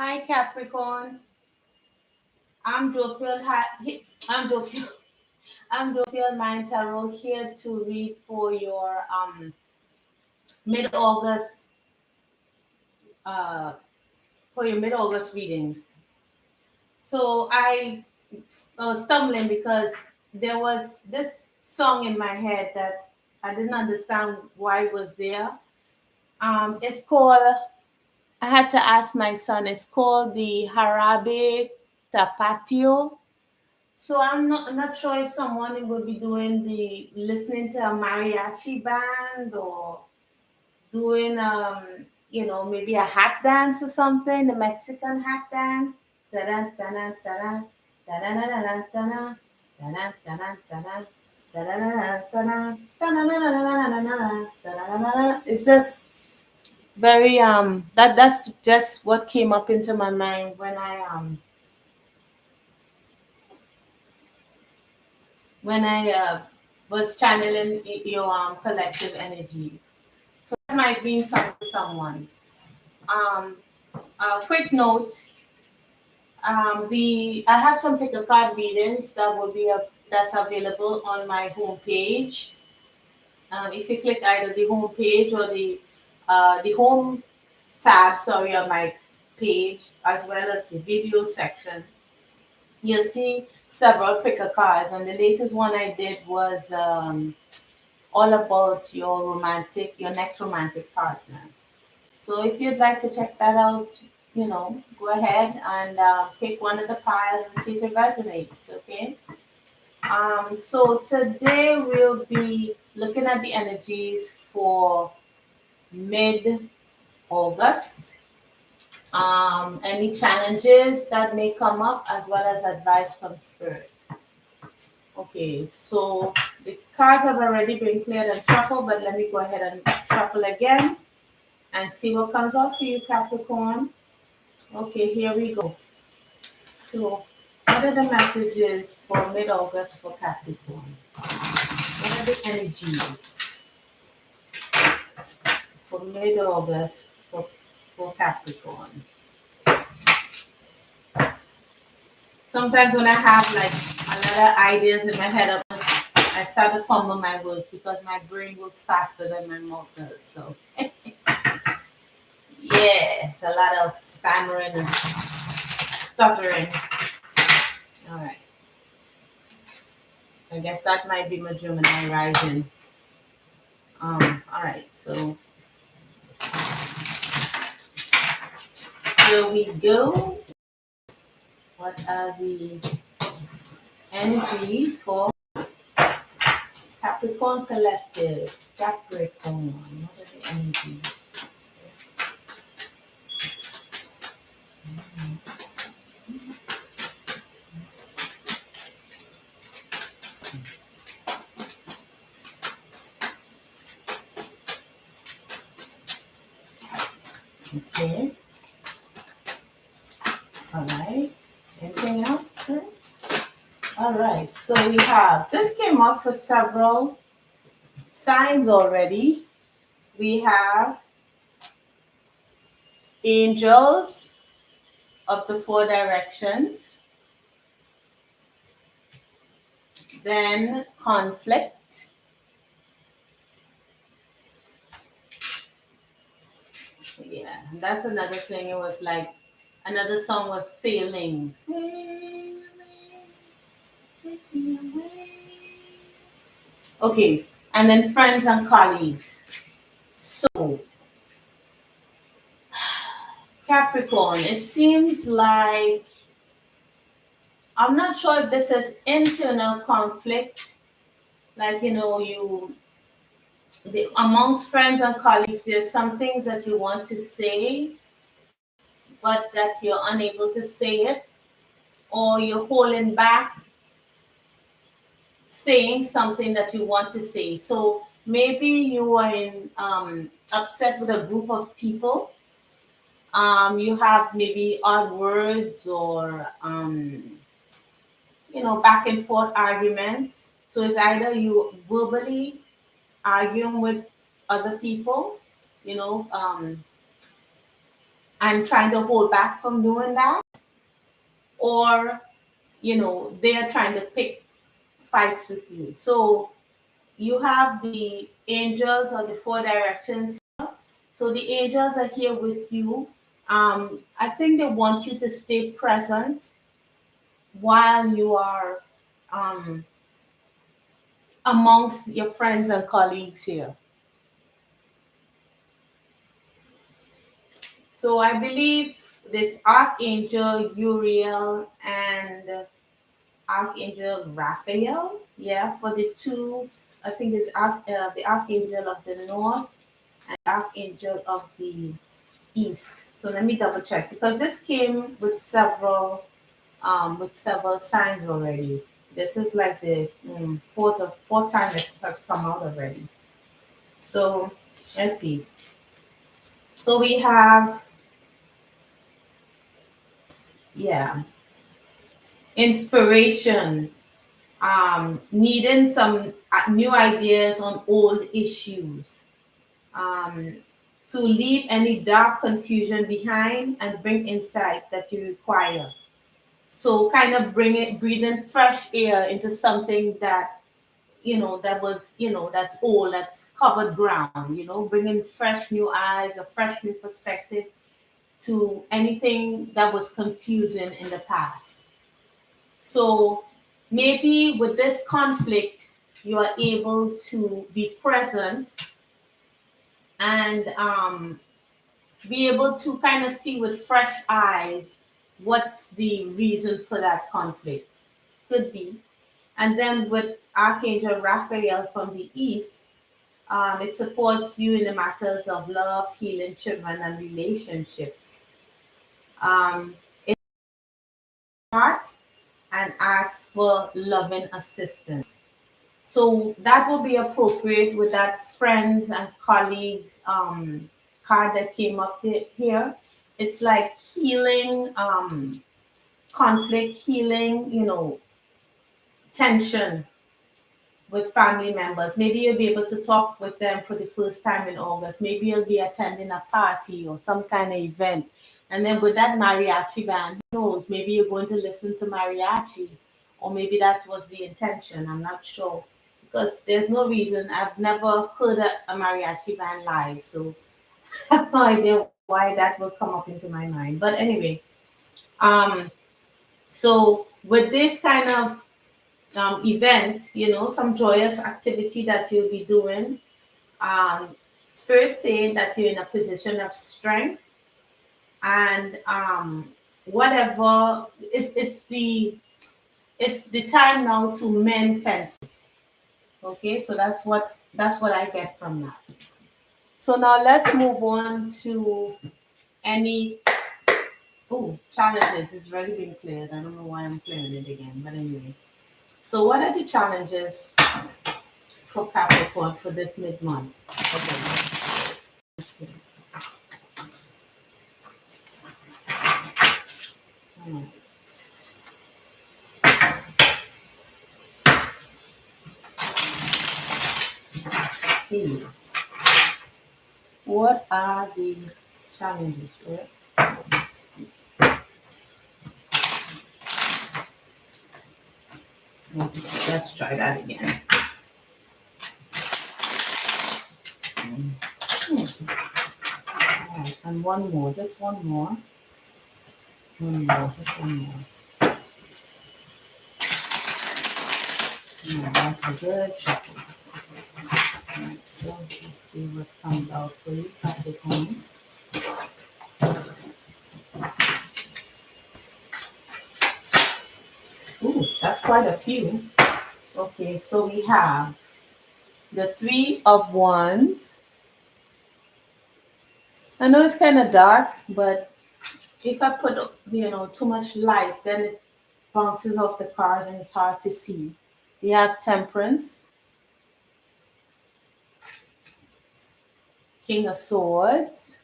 Hi Capricorn. I'm Jofield. I'm Jofield. I'm Jofield Mind Tarot here to read mid-August uh for your mid-August readings. So I was stumbling because there was this song in my head that I didn't understand why it was there. It's called. I had to ask my son. It's called the Harabe Tapatio. So I'm not sure if someone will be doing the listening to a mariachi band or doing maybe a hat dance or something, the Mexican hat dance. Ta-da, ta-da, ta-da, ta-da-da-da-da, ta-da, ta-da, ta-da, ta-da, ta-da-da-da, ta-da, ta-da-da-da-da-da-da-da, ta-da-da-da-da. It's just very that's just what came up into my mind when I was channeling your collective energy. So that might mean something to someone. Um, a quick note: the I have some pick a card readings that's available on my homepage. If you click either the homepage or the home tab, sorry, on my page, as well as the video section, you'll see several picker cards. And the latest one I did was all about your next romantic partner. So if you'd like to check that out, go ahead and pick one of the piles and see if it resonates. Okay. So today we'll be looking at the energies for mid August. Any challenges that may come up, as well as advice from spirit. Okay, so the cards have already been cleared and shuffled, but let me go ahead and shuffle again and see what comes out for you, Capricorn. Okay, here we go. So, what are the messages for mid August for Capricorn? What are the energies for mid August for Capricorn? Sometimes when I have like a lot of ideas in my head, I start to fumble my words because my brain works faster than my mouth does. So, yeah, it's a lot of stammering and stuttering. All right. I guess that might be my Gemini rising. All right. So here we go. What are the energies for Capricorn Collective? Capricorn. What are the energies? Okay. All right. Anything else? Sir? All right. So we have this came up for several signs already. We have angels of the four directions, then conflict, yeah, that's another thing. It was like another song was sailing, sailing, takes me away. Okay, and then friends and colleagues. So Capricorn, it seems like I'm not sure if this is internal conflict, like amongst friends and colleagues, there's some things that you want to say, but that you're unable to say it, or you're holding back saying something that you want to say. So maybe you are in upset with a group of people. You have maybe odd words or back and forth arguments. So it's either you verbally arguing with other people, you know, um, and trying to hold back from doing that, or they are trying to pick fights with you. So you have the angels or the four directions. So the angels are here with you. I think they want you to stay present while you are um, amongst your friends and colleagues here. So I believe it's Archangel Uriel and Archangel Raphael. Yeah, for the two, I think it's the Archangel of the North and Archangel of the East. So let me double check because this came with several signs already. This is like the fourth time this has come out already. So let's see. So we have, yeah, inspiration, needing some new ideas on old issues, um, to leave any dark confusion behind and bring insight that you require. So kind of breathing fresh air into something that that was, that's old, that's covered ground, bringing fresh new eyes, a fresh new perspective to anything that was confusing in the past. So maybe with this conflict, you are able to be present and be able to kind of see with fresh eyes what's the reason for that conflict. Could be. And then with Archangel Raphael from the East, it supports you in the matters of love, healing, children, and relationships. It's heart and asks for loving assistance. So that will be appropriate with that friends and colleagues card that came up here. It's like healing, conflict, healing, tension with family members. Maybe you'll be able to talk with them for the first time in August. Maybe you'll be attending a party or some kind of event. And then with that mariachi band, who knows? Maybe you're going to listen to mariachi, or maybe that was the intention. I'm not sure. Because there's no reason. I've never heard a mariachi band live. So I have no idea why that will come up into my mind. But anyway, um, so with this kind of event, some joyous activity that you'll be doing. Um, Spirit saying that you're in a position of strength and whatever. It's the time now to mend fences. Okay, so that's what I get from that. So now let's move on to any challenges. It's already been cleared. I don't know why I'm clearing it again, but anyway. So what are the challenges for Capricorn for this mid-month? Okay. Alright. Let's see. What are the challenges? Let's see. Let's try that again. Alright, and one more, just one more. Just one more. That's a good shuffle. Alright, so let's see what comes out for you, Capricorn. Ooh, that's quite a few. Okay, so we have the Three of Wands. I know it's kind of dark, but if I put too much light, then it bounces off the cards and it's hard to see. We have Temperance, King of Swords,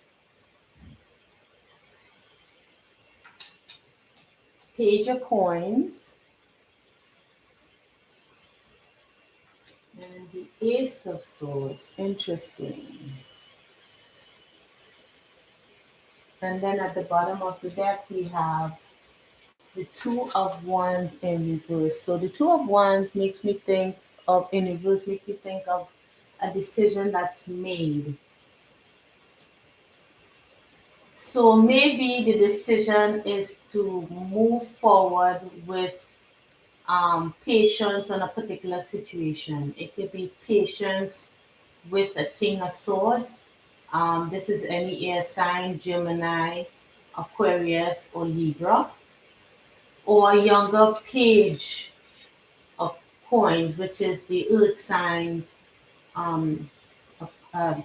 Page of Coins, and the Ace of Swords. Interesting. And then at the bottom of the deck, we have the Two of Wands in reverse. So the Two of Wands makes me think of, in reverse, makes me think of a decision that's made. So maybe the decision is to move forward with patience on a particular situation. It could be patience with a King of Swords. This is any air sign, Gemini, Aquarius, or Libra. Or a younger page of coins, which is the earth signs, um,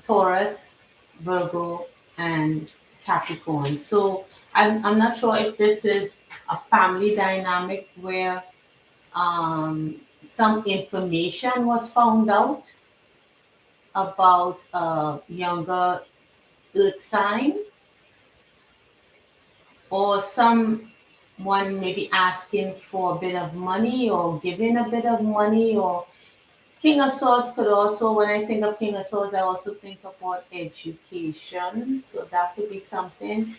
Taurus, Virgo, and Capricorn. So I'm not sure if this is a family dynamic where some information was found out about a younger earth sign, or someone maybe asking for a bit of money or giving a bit of money, or King of Swords could also, when I think of King of Swords, I also think about education. So that could be something.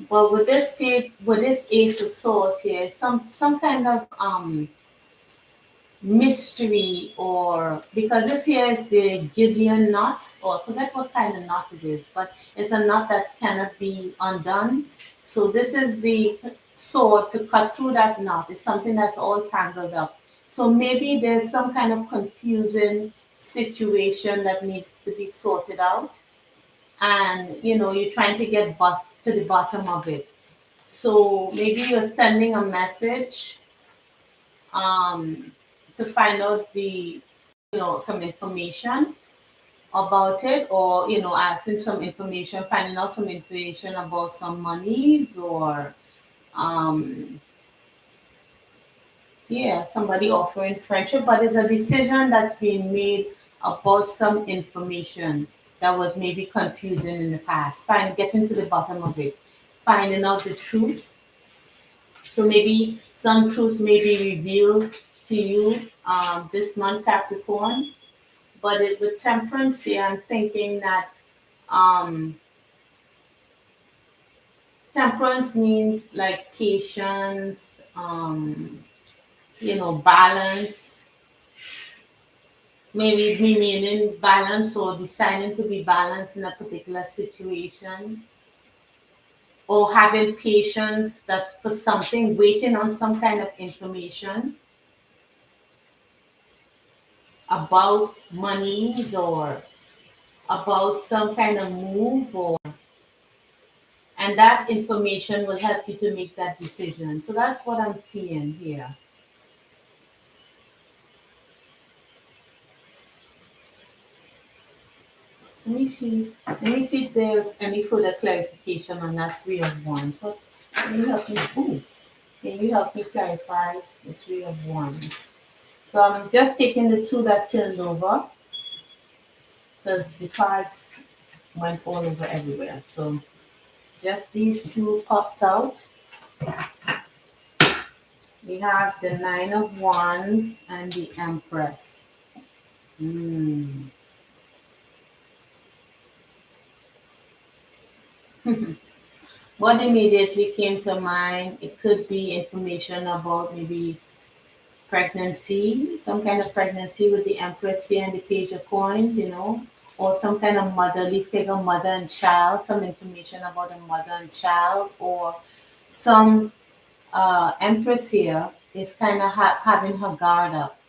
But with this Ace of Swords here, some kind of mystery, or because this here is the Gideon knot, or I forget what kind of knot it is, but it's a knot that cannot be undone. So this is the sword to cut through that knot. It's something that's all tangled up. So maybe there's some kind of confusing situation that needs to be sorted out, and you're trying to get to the bottom of it. So maybe you're sending a message um, to find out some information about it, or asking some information, finding out some information about some monies, or um, yeah, somebody offering friendship, but it's a decision that's being made about some information that was maybe confusing in the past. Getting to the bottom of it, finding out the truth. So maybe some truth may be revealed to you this month, Capricorn. But with temperance here, I'm thinking that um, temperance means like patience, balance, maybe remaining balanced or deciding to be balanced in a particular situation, or having patience that's for something, waiting on some kind of information about monies, or about some kind of move, or and that information will help you to make that decision. So that's what I'm seeing here. Let me see if there's any further clarification on that Three of Wands. But can you help me clarify the Three of Wands? So I'm just taking the two that turned over, because the cards went all over everywhere. So just these two popped out. We have the Nine of Wands and the Empress. Hmm. What immediately came to mind, it could be information about maybe pregnancy, some kind of pregnancy with the Empress here and the Page of Coins, or some kind of motherly figure, mother and child, some information about a mother and child, or some Empress here is kind of having her guard up.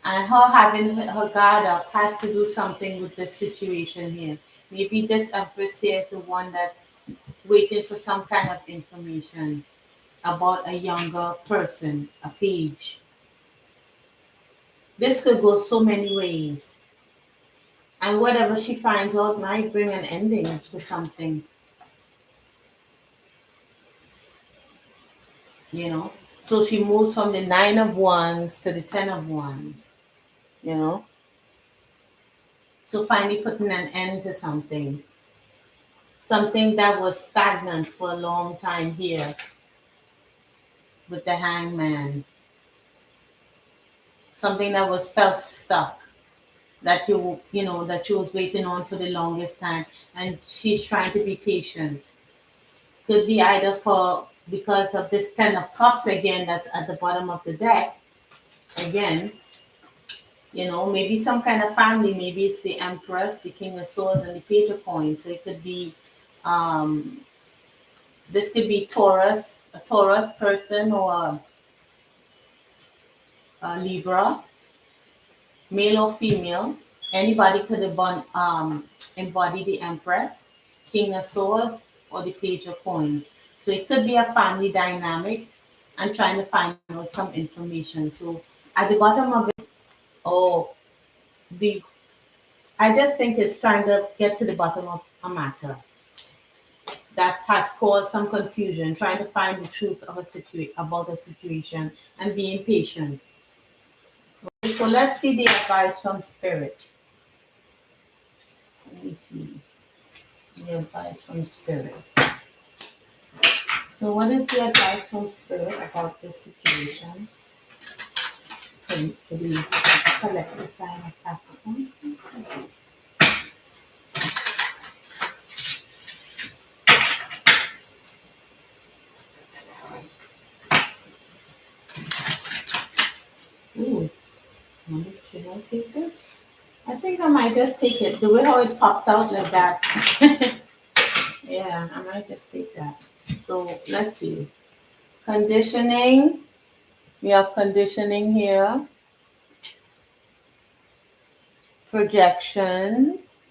And her having her guard up has to do something with the situation here. Maybe this Empress here is the one that's waiting for some kind of information about a younger person, a page. This could go so many ways. And whatever she finds out might bring an ending to something, you know. So she moves from the Nine of Wands to the Ten of Wands, you know. So finally putting an end to something. Something that was stagnant for a long time here with the Hangman. Something that was felt stuck. that that you was waiting on for the longest time, and she's trying to be patient. Could be either for because of this Ten of Cups again that's at the bottom of the deck. Again, maybe some kind of family, maybe it's the Empress, the King of Swords, and the Page of Coins. So it could be um this could be Taurus, a Taurus person, or a Libra, male or female. Anybody could embody the Empress, King of Swords, or the Page of Coins. So it could be a family dynamic and trying to find out some information. So at the bottom of it, oh, the I just think it's trying to get to the bottom of a matter that has caused some confusion, trying to find the truth of about a situation and being patient. So let's see the advice from Spirit. Let me see the advice from Spirit. So what is the advice from Spirit about this situation? For the collective sign of Capricorn. Ooh, should I take this? I think I might just take it. The way how it popped out like that. Yeah, I might just take that. So let's see. Conditioning. We have conditioning here. Projections.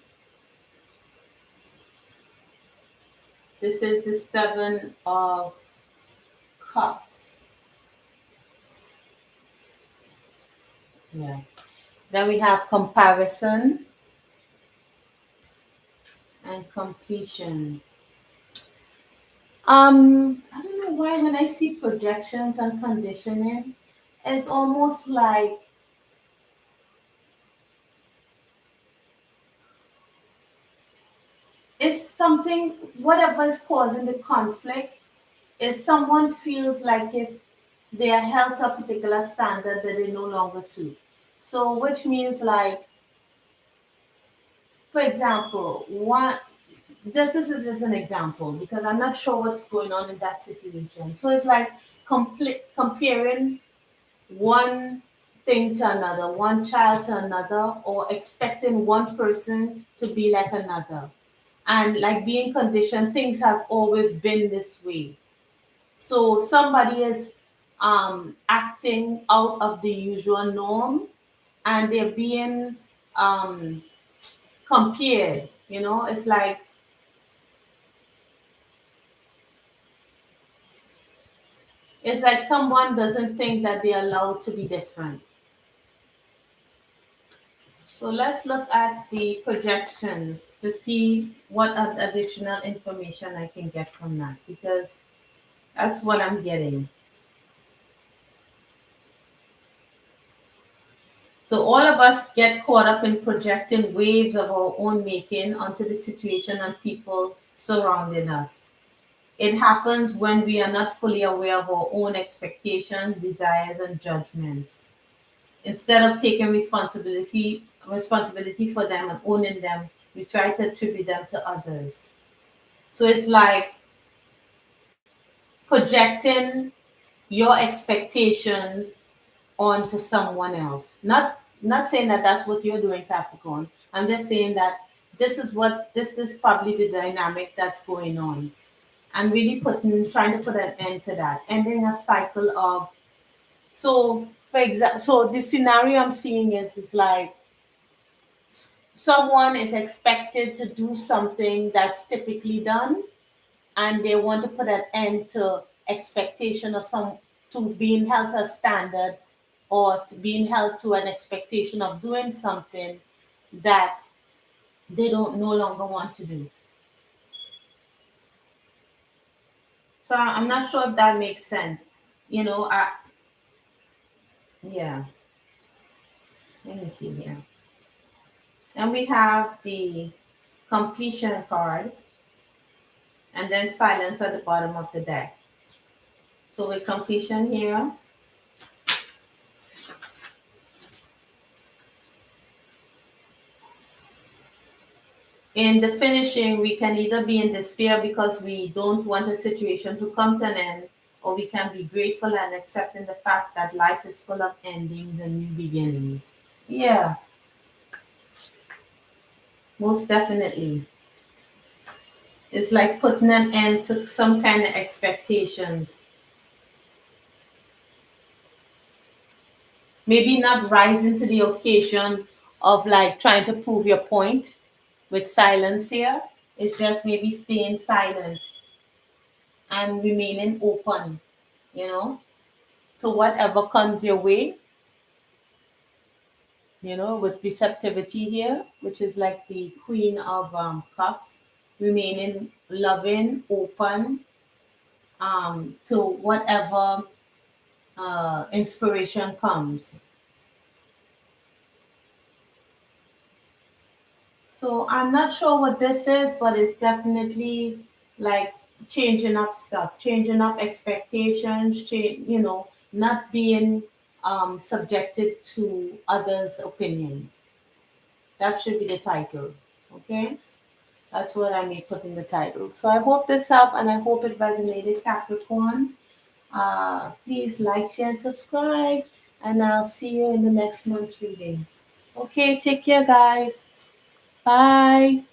This is the Seven of Cups. Yeah. Then we have comparison and completion. I don't know why when I see projections and conditioning, it's almost like it's something, whatever is causing the conflict, is someone feels like if they are held to a particular standard that they no longer suit. So, which means like, for example, one just this is just an example because I'm not sure what's going on in that situation. So it's like comparing one thing to another, one child to another, or expecting one person to be like another. And like being conditioned, things have always been this way. So somebody is acting out of the usual norm and they're being um, compared. It's like someone doesn't think that they're allowed to be different. So let's look at the projections to see what additional information I can get from that because that's what I'm getting. So all of us get caught up in projecting waves of our own making onto the situation and people surrounding us. It happens when we are not fully aware of our own expectations, desires, and judgments. Instead of taking responsibility for them and owning them, we try to attribute them to others. So it's like projecting your expectations onto someone else. Not saying that that's what you're doing, Capricorn. I'm just saying that this is probably the dynamic that's going on, and really trying to put an end to that, ending a cycle of. So for example, so the scenario I'm seeing is like someone is expected to do something that's typically done, and they want to put an end to expectation of some to being held to a standard or to being held to an expectation of doing something that they don't no longer want to do. So I'm not sure if that makes sense. Yeah, let me see here. And we have the completion card and then silence at the bottom of the deck. So with completion here, In the finishing, we can either be in despair because we don't want a situation to come to an end, or we can be grateful and accepting the fact that life is full of endings and new beginnings. Yeah, most definitely. It's like putting an end to some kind of expectations. Maybe not rising to the occasion of like trying to prove your point with silence here. It's just maybe staying silent and remaining open, you know, to whatever comes your way, with receptivity here, which is like the Queen of Cups, remaining loving, open to whatever inspiration comes. So I'm not sure what this is, but it's definitely like changing up stuff, changing up expectations, not being subjected to others' opinions. That should be the title. Okay? That's what I may put in the title. So I hope this helped and I hope it resonated, Capricorn. Please like, share, and subscribe. And I'll see you in the next month's reading. Okay, take care, guys. Bye.